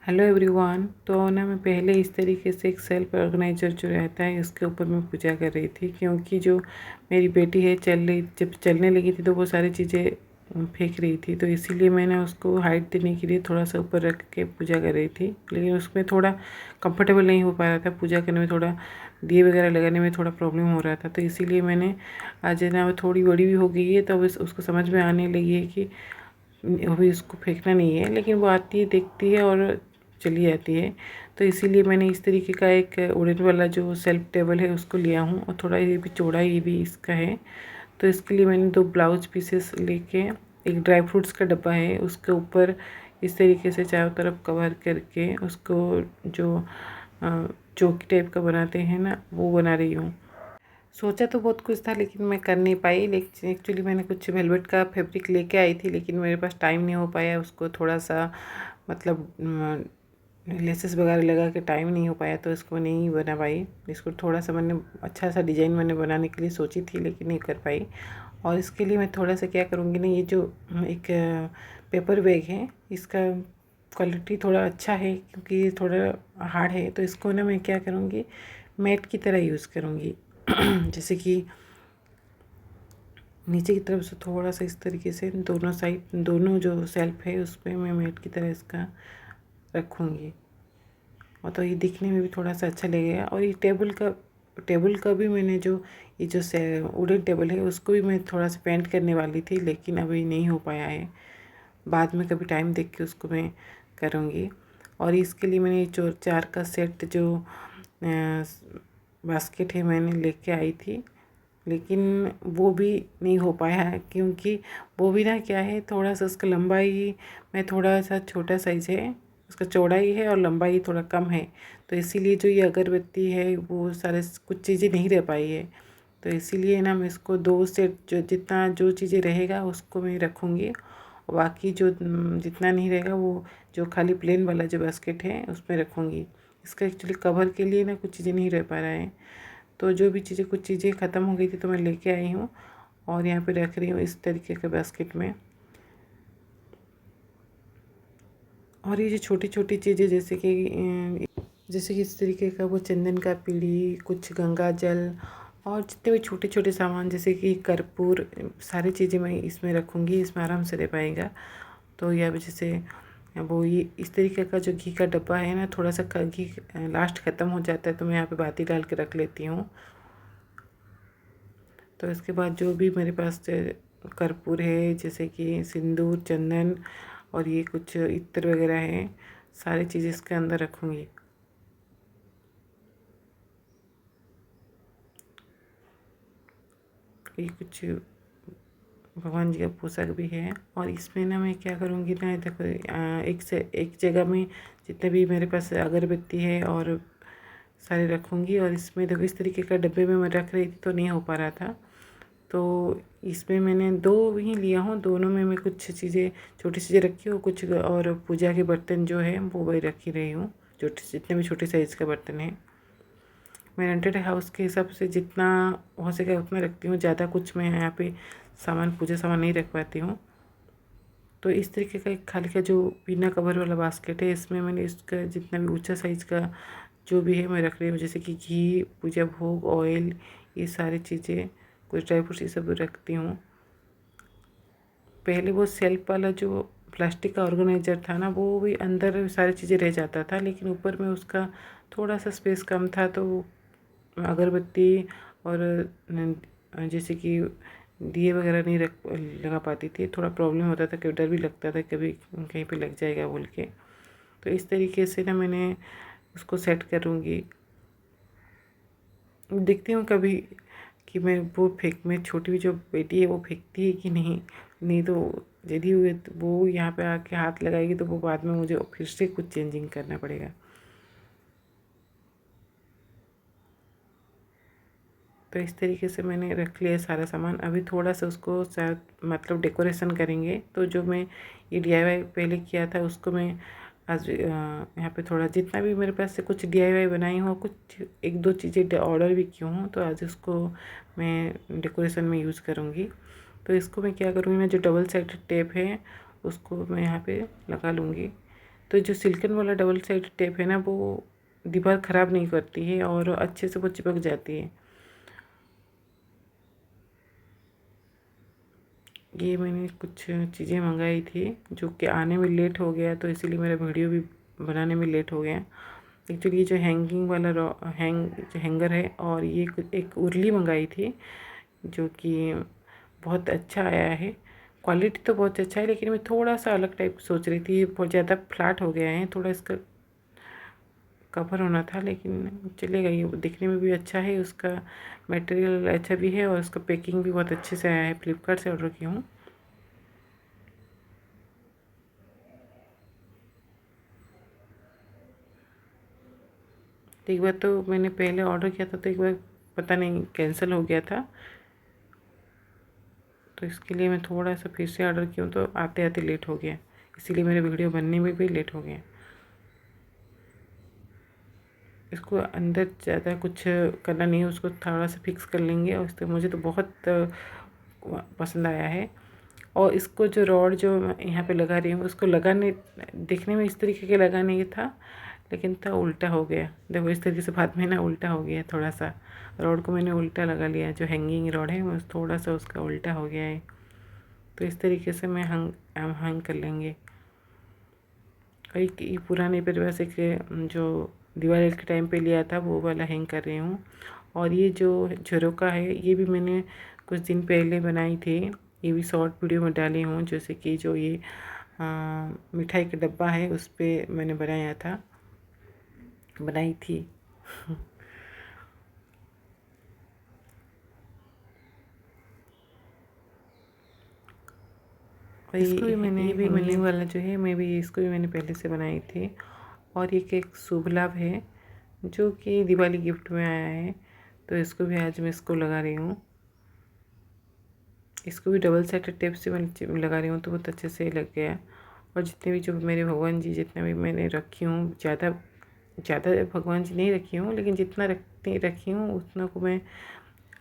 Hello everyone. तो ना मैं पहले इस तरीके से एक सेल्फ ऑर्गेनाइजर जो रहता है उसके ऊपर मैं पूजा कर रही थी, क्योंकि जो मेरी बेटी है जब चलने लगी थी तो वो सारी चीज़ें फेंक रही थी, तो इसीलिए मैंने उसको हाइट देने के लिए थोड़ा सा ऊपर रख के पूजा कर रही थी। लेकिन उसमें थोड़ा कंफर्टेबल नहीं हो पा रहा था, पूजा करने में थोड़ा दिए वगैरह लगाने में थोड़ा प्रॉब्लम हो रहा था। तो इसीलिए मैंने आज ना वो थोड़ी बड़ी भी हो गई है, तो उसको समझ में आने लगी है कि अभी उसको फेंकना नहीं है, लेकिन वो आती है, देखती है और चली जाती है। तो इसीलिए मैंने इस तरीके का एक वुडन वाला जो सेल्फ टेबल है उसको लिया हूँ, और थोड़ा ये भी चौड़ा ये भी इसका है। तो इसके लिए मैंने 2 ब्लाउज पीसेस लेके, एक ड्राई फ्रूट्स का डब्बा है उसके ऊपर इस तरीके से चारों तरफ कवर करके उसको जो चौकी टाइप का बनाते हैं ना, वो बना रही हूँ। सोचा तो बहुत कुछ था लेकिन मैं कर नहीं पाई। लेकिन एक्चुअली मैंने कुछ वेलवेट का फैब्रिक लेके आई थी, लेकिन मेरे पास टाइम नहीं हो पाया उसको थोड़ा सा मतलब लेसेस वगैरह लगा के टाइम नहीं हो पाया, तो इसको नहीं बना पाई। इसको थोड़ा सा मैंने अच्छा सा डिज़ाइन मैंने बनाने के लिए सोची थी लेकिन नहीं कर पाई। और इसके लिए मैं थोड़ा सा क्या करूँगी ना, ये जो एक पेपर बैग है इसका क्वालिटी थोड़ा अच्छा है, क्योंकि ये थोड़ा हार्ड है। तो इसको ना मैं क्या करूँगी, मैट की तरह यूज़ करूँगी। जैसे कि नीचे की तरफ से थोड़ा सा इस तरीके से दोनों साइड, दोनों जो सेल्फ है उस पर मैं मैट की तरह इसका रखूँगी, और तो ये दिखने में भी थोड़ा सा अच्छा लगेगा। और ये टेबल का भी मैंने जो ये जो वुडन टेबल है उसको भी मैं थोड़ा सा पेंट करने वाली थी, लेकिन अभी नहीं हो पाया है। बाद में कभी टाइम देख के उसको मैं करूँगी। और इसके लिए मैंने जो 4 का सेट जो बास्केट है मैंने लेके आई थी, लेकिन वो भी नहीं हो पाया है, क्योंकि वो भी ना क्या है, थोड़ा सा उसका लंबाई में थोड़ा सा छोटा साइज़ है, उसका चौड़ाई है और लंबाई थोड़ा कम है। तो इसीलिए जो ये अगरबत्ती है वो सारे कुछ चीज़ें नहीं रह पाई है। तो इसीलिए ना मैं इसको 2 सेट जो जितना जो चीज़ें रहेगा उसको मैं रखूँगी, और बाकी जो जितना नहीं रहेगा वो जो खाली प्लेन वाला जो बास्केट है उसमें रखूँगी। इसका एक्चुअली कवर के लिए ना कुछ चीज़ें नहीं रह पा रहा है, तो जो भी चीज़ें कुछ चीज़ें ख़त्म हो गई थी तो मैं लेके आई हूँ और यहाँ पे रख रही हूँ इस तरीके के बास्केट में। और ये जो छोटी छोटी चीज़ें जैसे कि इस तरीके का वो चंदन का पीढ़ी, कुछ गंगा जल, और जितने भी छोटे छोटे सामान जैसे कि कर्पूर, सारी चीज़ें मैं इसमें रखूँगी, इसमें आराम से रह पाएगा। तो या जैसे वो ये इस तरीके का जो घी का डब्बा है ना, थोड़ा सा घी लास्ट ख़त्म हो जाता है तो मैं यहाँ पे बाती डाल के रख लेती हूँ। तो इसके बाद जो भी मेरे पास कर्पूर है, जैसे कि सिंदूर, चंदन और ये कुछ इत्र वगैरह है, सारी चीज़ इसके अंदर रखूँगी। ये कुछ भगवान जी का पोशाक भी है। और इसमें ना मैं क्या करूँगी ना, देखो एक से एक जगह में जितने भी मेरे पास अगरबत्ती है और सारे रखूँगी। और इसमें देखो इस तरीके का डब्बे में मैं रख रही थी तो नहीं हो पा रहा था, तो इसमें मैंने 2 ही लिया हूँ, दोनों में मैं कुछ चीज़ें, छोटी चीज़ें रखी हूँ, कुछ और पूजा के बर्तन जो है वो वही रख ही रही हूँ, जो जितने भी छोटे साइज़ का बर्तन है। मैं रेंटेड हाउस के हिसाब से जितना हो सके उतना रखती हूँ, ज़्यादा कुछ मैं यहाँ पे सामान, पूजा सामान नहीं रख पाती हूँ। तो इस तरीके का एक खाली का जो बिना कवर वाला बास्केट है, इसमें मैंने इसका जितना भी ऊंचा साइज़ का जो भी है मैं रख रही हूँ, जैसे कि घी, पूजा भोग, ऑयल, ये सारी चीज़ें, कुछ ड्राई फ्रूट्स, ये सब रखती हूँ। पहले वो सेल्फ वाला जो प्लास्टिक का ऑर्गेनाइजर था ना, वो भी अंदर सारी चीज़ें रह जाता था, लेकिन ऊपर में उसका थोड़ा सा स्पेस कम था, तो अगरबत्ती और जैसे कि दिए वगैरह नहीं रख लगा पाती थी, थोड़ा प्रॉब्लम होता था, कभी डर भी लगता था कभी कहीं पे लग जाएगा बोल के। तो इस तरीके से ना मैंने उसको सेट करूँगी। देखती हूँ कभी कि मैं छोटी भी जो बेटी है वो फेंकती है कि नहीं, नहीं तो यदि वो यहाँ पे आके हाथ लगाएगी तो वो बाद में मुझे फिर से कुछ चेंजिंग करना पड़ेगा। तो इस तरीके से मैंने रख लिया सारा सामान। अभी थोड़ा सा उसको शायद मतलब डेकोरेशन करेंगे, तो जो मैं ये डीआईवाई पहले किया था उसको मैं आज यहाँ पे थोड़ा जितना भी मेरे पास से कुछ डीआईवाई बनाई हूँ, कुछ 1-2 चीज़ें ऑर्डर भी की हूँ, तो आज उसको मैं डेकोरेशन में यूज़ करूँगी। तो इसको मैं क्या करूँगी ना, जो डबल साइडेड टेप है उसको मैं यहाँ पे लगा लूँगी। तो जो सिल्कन वाला डबल साइड टेप है ना, वो दीवार ख़राब नहीं करती है और अच्छे से वो चिपक जाती है। ये मैंने कुछ चीज़ें मंगाई थी जो कि आने में लेट हो गया, तो इसीलिए मेरा वीडियो भी बनाने में लेट हो गया। एक्चुअली ये जो हैंगिंग वाला जो हैंगर है, और ये एक उर्ली मंगाई थी जो कि बहुत अच्छा आया है। क्वालिटी तो बहुत अच्छा है, लेकिन मैं थोड़ा सा अलग टाइप सोच रही थी। बहुत ज़्यादा फ्लैट हो गया है, थोड़ा इसका कवर होना था, लेकिन चलेगा। ये दिखने में भी अच्छा है, उसका मटेरियल अच्छा भी है और उसका पैकिंग भी बहुत अच्छे से आया है। फ्लिपकार्ट से ऑर्डर की हूँ। तो एक बार तो मैंने पहले ऑर्डर किया था, तो एक बार पता नहीं कैंसिल हो गया था, तो इसके लिए मैं थोड़ा सा फिर से ऑर्डर किया, तो आते आते लेट हो गया, इसीलिए मेरे वीडियो बनने में भी लेट हो गया। इसको अंदर ज़्यादा कुछ करना नहीं है, उसको थोड़ा सा फिक्स कर लेंगे। और इससे मुझे तो बहुत पसंद आया है। और इसको जो रॉड जो मैं यहाँ पे लगा रही हूँ, उसको लगाने देखने में इस तरीके के लगा नहीं था, लेकिन था उल्टा हो गया। देखो इस तरीके से बाद में ना उल्टा हो गया, थोड़ा सा रॉड को मैंने उल्टा लगा लिया। जो हैंगिंग रॉड है वो थोड़ा सा उसका उल्टा हो गया है, तो इस तरीके से मैं हैंग कर लेंगे। ये पुराने पर वैसे के जो दिवाली के टाइम पे लिया था, वो वाला हैंग कर रही हूँ। और ये जो झरोका है, ये भी मैंने कुछ दिन पहले बनाई थी। ये भी शॉर्ट वीडियो में डाली हूँ। जैसे कि जो ये मिठाई का डब्बा है, उस पर मैंने बनाई थी। और इसको भी मैंने ये भी मैंने हैंगिंग वाला जो है, मैं भी इसको भी मैंने पहले से बनाई थी। और ये एक शुभ लाभ है जो कि दिवाली गिफ्ट में आया है, तो इसको भी आज मैं इसको लगा रही हूँ। इसको भी डबल साइडेड टेप से मैं लगा रही हूँ, तो बहुत अच्छे से लग गया। और जितने भी जो मेरे भगवान जी जितने भी मैंने रखी हूँ, ज़्यादा ज़्यादा भगवान जी नहीं रखी हूँ, लेकिन जितना रखी हूँ उतना को मैं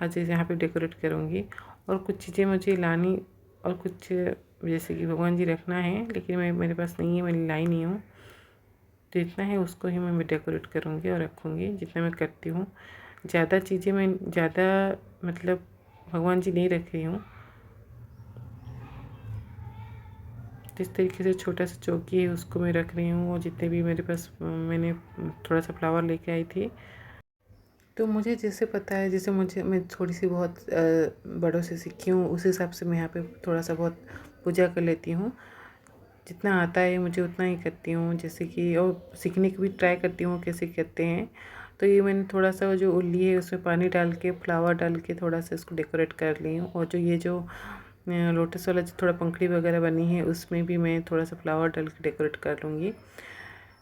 आज यहाँ पे डेकोरेट करूँगी। और कुछ चीज़ें मुझे लानी, और कुछ जैसे कि भगवान जी रखना है, लेकिन मेरे पास नहीं है, मैं लाई नहीं हूँ। तो जितना है उसको ही मैं डेकोरेट करूँगी और रखूँगी, जितना मैं करती हूँ। ज़्यादा चीज़ें मैं ज़्यादा मतलब भगवान जी नहीं रख रही हूँ। तो इस तरीके से छोटा सा चौकी है, उसको मैं रख रही हूँ। और जितने भी मेरे पास मैंने थोड़ा सा फ्लावर लेके आई थी, तो मुझे जैसे पता है, जैसे मैं थोड़ी सी बहुत बड़ों से सीखी हूँ, उस हिसाब से मैं यहाँ पे थोड़ा सा बहुत पूजा कर लेती हूँ। जितना आता है मुझे उतना ही करती हूँ। जैसे कि और सीखने की भी ट्राई करती हूँ कैसे करते हैं। तो ये मैंने थोड़ा सा जो उल्ली है उसमें पानी डाल के, फ्लावर डाल के थोड़ा सा इसको डेकोरेट कर ली हूँ। और जो ये जो लोटस वाला जो थोड़ा पंखड़ी वगैरह बनी है, उसमें भी मैं थोड़ा सा फ्लावर डाल के डेकोरेट कर लूँगी।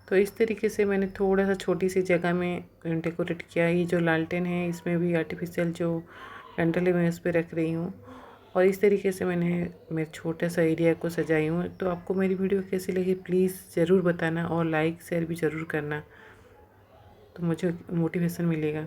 तो इस तरीके से मैंने थोड़ा सा छोटी सी जगह में डेकोरेट किया। ये जो लालटेन है, इसमें भी आर्टिफिशियल जो कैंडल है मैं उस पर रख रही हूँ। और इस तरीके से मैंने मेरे छोटा सा एरिया को सजाई हूँ। तो आपको मेरी वीडियो कैसी लगी प्लीज़ ज़रूर बताना, और लाइक शेयर भी ज़रूर करना, तो मुझे मोटिवेशन मिलेगा।